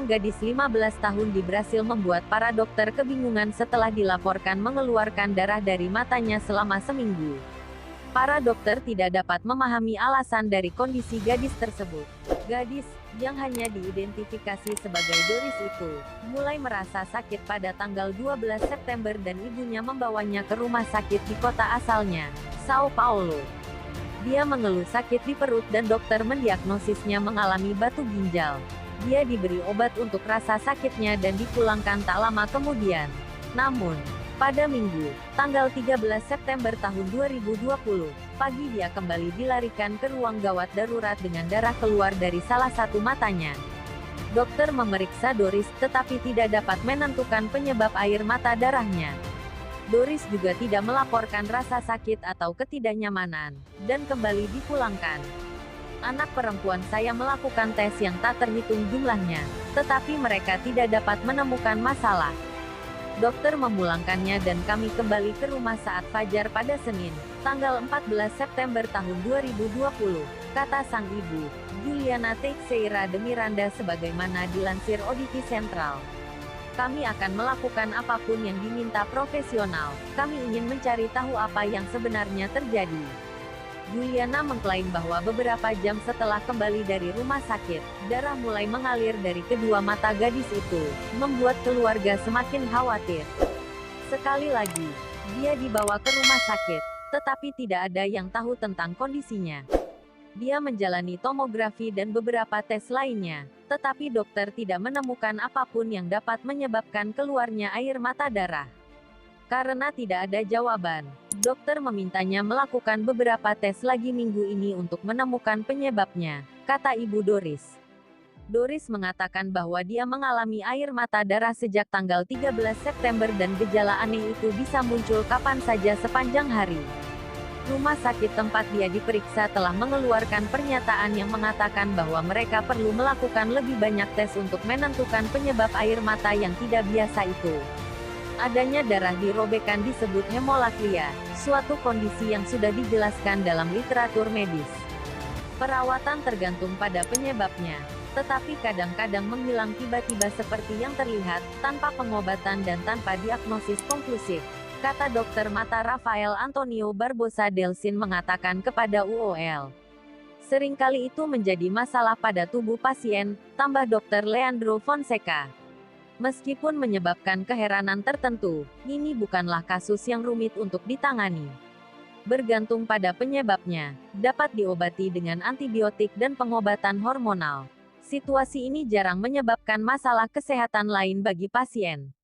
seorang gadis 15 tahun di Brasil membuat para dokter kebingungan setelah dilaporkan mengeluarkan darah dari matanya selama seminggu. Para dokter tidak dapat memahami alasan dari kondisi gadis tersebut. Gadis, yang hanya diidentifikasi sebagai Doris itu, mulai merasa sakit pada tanggal 12 September dan ibunya membawanya ke rumah sakit di kota asalnya, Sao Paulo. Dia mengeluh sakit di perut dan dokter mendiagnosisnya mengalami batu ginjal. Dia diberi obat untuk rasa sakitnya dan dipulangkan tak lama kemudian. Namun, pada Minggu, tanggal 13 September tahun 2020, pagi dia kembali dilarikan ke ruang gawat darurat dengan darah keluar dari salah satu matanya. Dokter memeriksa Doris, tetapi tidak dapat menentukan penyebab air mata darahnya. Doris juga tidak melaporkan rasa sakit atau ketidaknyamanan, dan kembali dipulangkan. Anak perempuan saya melakukan tes yang tak terhitung jumlahnya, tetapi mereka tidak dapat menemukan masalah. Dokter memulangkannya dan kami kembali ke rumah saat fajar pada Senin, tanggal 14 September tahun 2020, kata sang ibu, Juliana Teixeira de Miranda sebagaimana dilansir ODP Central. Kami akan melakukan apapun yang diminta profesional, kami ingin mencari tahu apa yang sebenarnya terjadi. Juliana mengklaim bahwa beberapa jam setelah kembali dari rumah sakit, darah mulai mengalir dari kedua mata gadis itu, membuat keluarga semakin khawatir. Sekali lagi, dia dibawa ke rumah sakit, tetapi tidak ada yang tahu tentang kondisinya. Dia menjalani tomografi dan beberapa tes lainnya, tetapi dokter tidak menemukan apapun yang dapat menyebabkan keluarnya air mata darah. Karena tidak ada jawaban, dokter memintanya melakukan beberapa tes lagi minggu ini untuk menemukan penyebabnya, kata ibu Doris. Doris mengatakan bahwa dia mengalami air mata darah sejak tanggal 13 September dan gejala aneh itu bisa muncul kapan saja sepanjang hari. Rumah sakit tempat dia diperiksa telah mengeluarkan pernyataan yang mengatakan bahwa mereka perlu melakukan lebih banyak tes untuk menentukan penyebab air mata yang tidak biasa itu. Adanya darah di robekan disebut hemolaklia, suatu kondisi yang sudah dijelaskan dalam literatur medis. Perawatan tergantung pada penyebabnya, tetapi kadang-kadang menghilang tiba-tiba seperti yang terlihat, tanpa pengobatan dan tanpa diagnosis konklusif, kata dokter mata Rafael Antonio Barbosa Delsin mengatakan kepada UOL. Seringkali itu menjadi masalah pada tubuh pasien, tambah dokter Leandro Fonseca. Meskipun menyebabkan keheranan tertentu, ini bukanlah kasus yang rumit untuk ditangani. Bergantung pada penyebabnya, dapat diobati dengan antibiotik dan pengobatan hormonal. Situasi ini jarang menyebabkan masalah kesehatan lain bagi pasien.